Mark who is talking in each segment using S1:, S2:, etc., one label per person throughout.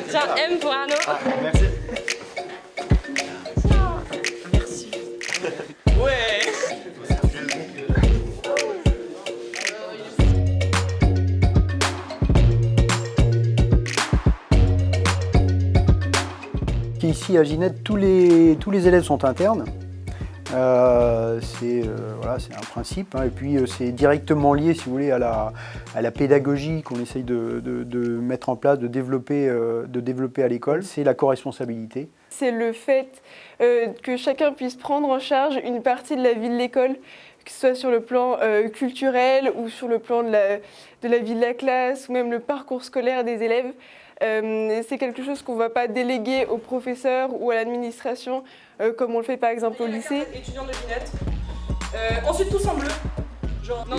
S1: Tiens, M pour Arnaud.
S2: Ah, merci.
S1: Tiens, merci.
S3: Ouais.
S2: Ici à Ginette, tous les élèves sont internes. C'est un principe, hein. Et puis c'est directement lié, si vous voulez, à la pédagogie qu'on essaye de mettre en place, de développer à l'école. C'est la co-responsabilité.
S4: C'est le fait que chacun puisse prendre en charge une partie de la vie de l'école, que ce soit sur le plan culturel ou sur le plan de la vie de la classe ou même le parcours scolaire des élèves. C'est quelque chose qu'on ne va pas déléguer aux professeurs ou à l'administration comme on le fait par exemple au lycée.
S3: Étudiant de Ginette. Ensuite tous en bleu.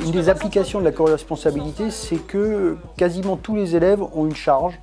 S2: Une des applications de la co-responsabilité, c'est que quasiment tous les élèves ont une charge.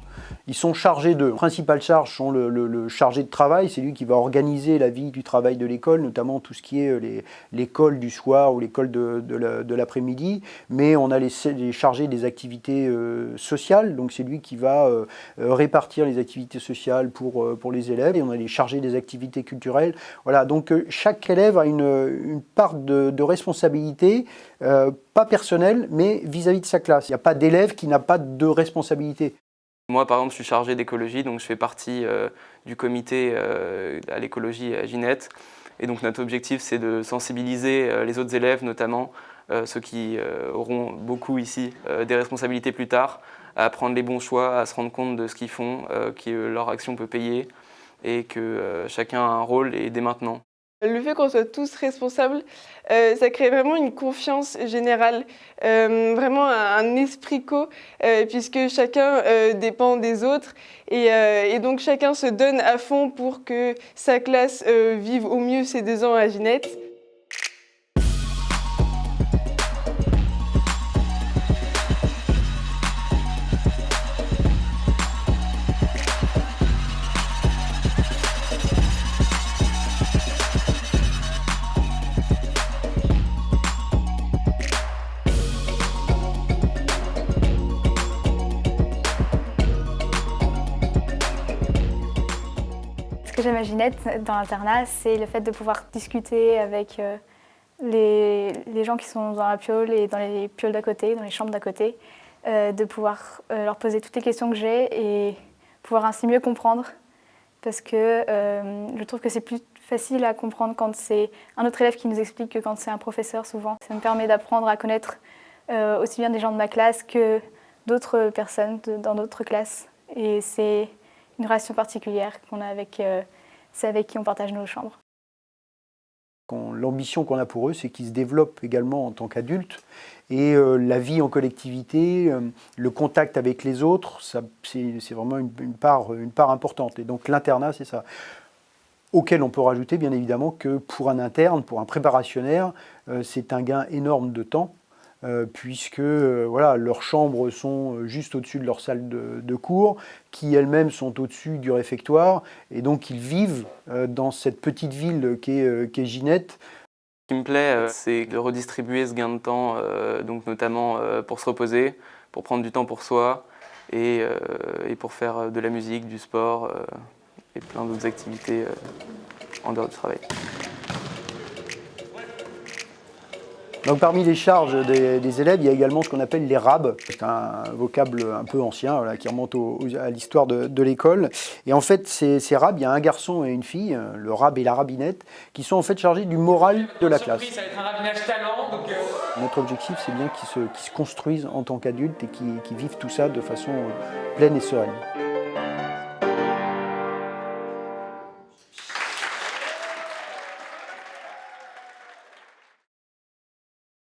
S2: Ils sont chargés de. Les principales charges sont le chargé de travail, c'est lui qui va organiser la vie du travail de l'école, notamment tout ce qui est l'école du soir ou l'école de l'après-midi. Mais on a les chargés des activités sociales, donc c'est lui qui va répartir les activités sociales pour les élèves. Et on a les chargés des activités culturelles. Voilà, donc chaque élève a une part de responsabilité, pas personnelle, mais vis-à-vis de sa classe. Il n'y a pas d'élève qui n'a pas de responsabilité.
S5: Moi, par exemple, je suis chargé d'écologie, donc je fais partie du comité à l'écologie à Ginette. Et donc notre objectif, c'est de sensibiliser les autres élèves, notamment ceux qui auront beaucoup ici des responsabilités plus tard, à prendre les bons choix, à se rendre compte de ce qu'ils font, que leur action peut payer et que chacun a un rôle et dès maintenant.
S4: Le fait qu'on soit tous responsables, ça crée vraiment une confiance générale, vraiment un esprit co, puisque chacun dépend des autres et donc chacun se donne à fond pour que sa classe vive au mieux ses 2 ans à Ginette.
S6: Ce que j'aime à Ginette dans l'internat, c'est le fait de pouvoir discuter avec les gens qui sont dans la piole et dans les pioles d'à côté, dans les chambres d'à côté, de pouvoir leur poser toutes les questions que j'ai et pouvoir ainsi mieux comprendre. Parce que je trouve que c'est plus facile à comprendre quand c'est un autre élève qui nous explique que quand c'est un professeur souvent. Ça me permet d'apprendre à connaître aussi bien des gens de ma classe que d'autres personnes dans d'autres classes. Et c'est une relation particulière qu'on a avec ceux avec qui on partage nos chambres.
S2: L'ambition qu'on a pour eux, c'est qu'ils se développent également en tant qu'adultes. Et la vie en collectivité, le contact avec les autres, c'est vraiment une part importante. Et donc l'internat, c'est ça. Auquel on peut rajouter bien évidemment que pour un interne, pour un préparationnaire, c'est un gain énorme de temps. Puisque leurs chambres sont juste au-dessus de leur salle de cours, qui elles-mêmes sont au-dessus du réfectoire, et donc ils vivent dans cette petite ville qu'est Ginette.
S5: Ce qui me plaît, c'est de redistribuer ce gain de temps, donc notamment pour se reposer, pour prendre du temps pour soi, et pour faire de la musique, du sport, et plein d'autres activités en dehors du travail.
S2: Donc parmi les charges des élèves, il y a également ce qu'on appelle les RAB. C'est un vocable un peu ancien qui remonte à l'histoire de l'école. Et en fait, ces RAB, il y a un garçon et une fille, le RAB et la rabinette, qui sont en fait chargés du moral de la classe.
S3: Ça va être un rabinage talent. Donc
S2: Notre objectif, c'est bien qu'ils se construisent en tant qu'adultes et qu'ils vivent tout ça de façon pleine et sereine.